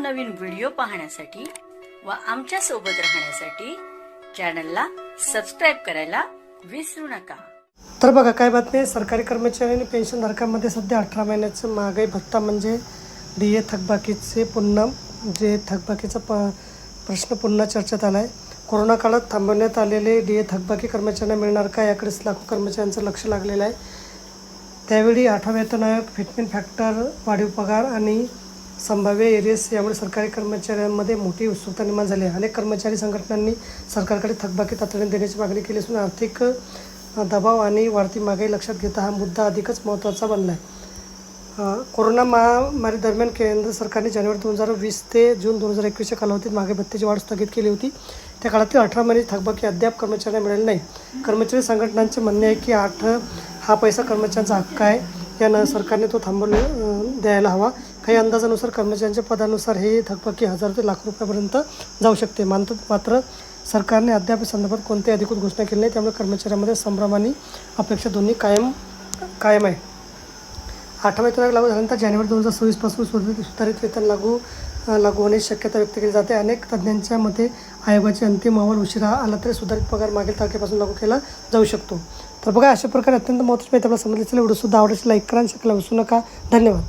नवनवीन व्हिडिओ पाहण्यासाठी व आमच्या सोबत राहण्यासाठी चॅनलला सबस्क्राइब करायला विसरू नका। तर बघा काय बातमी आहे, सरकारी कर्मचारी आणि पेन्शनधारकांमध्ये सध्या 18 महिन्याचं महागाई भत्ता म्हणजे DA थकबाकीचे पुन्हा थकबाकीचा प्रश्न पुन्हा चर्चेत आला आहे। कोरोना काळात थांबवण्यात आलेले DA थकबाकी कर्मचाऱ्यांना मिळणार का याकडेच लाखो कर्मचाऱ्यांचं लक्ष लागलेलं आहे। त्यावेळी 8 वेतन आयोग, फिटमेंट फॅक्टर, वाढीव पगार आणि संभाव्य एरियस यामुळे सरकारी कर्मचाऱ्यांमध्ये मोठी उत्सुकता निर्माण झाली आहे। अनेक कर्मचारी संघटनांनी सरकारकडे थकबाकी तातडीने देण्याची मागणी केली असून आर्थिक दबाव आणि वाढती महागाई लक्षात घेता हा मुद्दा अधिकच महत्त्वाचा बनला आहे। कोरोना महामारी दरम्यान केंद्र सरकारने जानेवारी 2020 ते जून 2021 कालावधीत महागाई भत्त्याची वाढ स्थगित केली होती। त्या काळातील 18 महिने थकबाकी अद्याप कर्मचाऱ्यांना मिळाले नाही। कर्मचारी संघटनांचे म्हणणे आहे की हा पैसा कर्मचाऱ्यांचा हक्क आहे, यानं सरकारने तो थांबवून द्यायला हवा। काही अंदाजानुसार कर्मचाऱ्यांच्या पदानुसार हे थकबाकी हजार ते लाख रुपयापर्यंत जाऊ शकते। मात्र सरकारने अद्याप संदर्भात कोणत्याही अधिकृत घोषणा केली नाही, त्यामुळे कर्मचाऱ्यांमध्ये संभ्रम आणि अपेक्षा दोन्ही कायम आहे। 8 वेतन आयोग लागू झाल्यानंतर जानेवारी 2026 पासून सुधारित वेतन लागू होण्याची शक्यता व्यक्त केली जाते। अनेक तज्ज्ञांच्या मते आयोगाचे अंतिम अहवाल उशिरा आला तरी सुधारित पगार मागील तारखेपासून लागू केला जाऊ शकतो। तर बघा, अशा प्रकारे अत्यंत महत्त्वाची माहिती आपल्याला समजली असेल। व्हिडिओ सुद्धा आवडल्यास लाईक करा आणि शेअर करायला विसरू नका। धन्यवाद।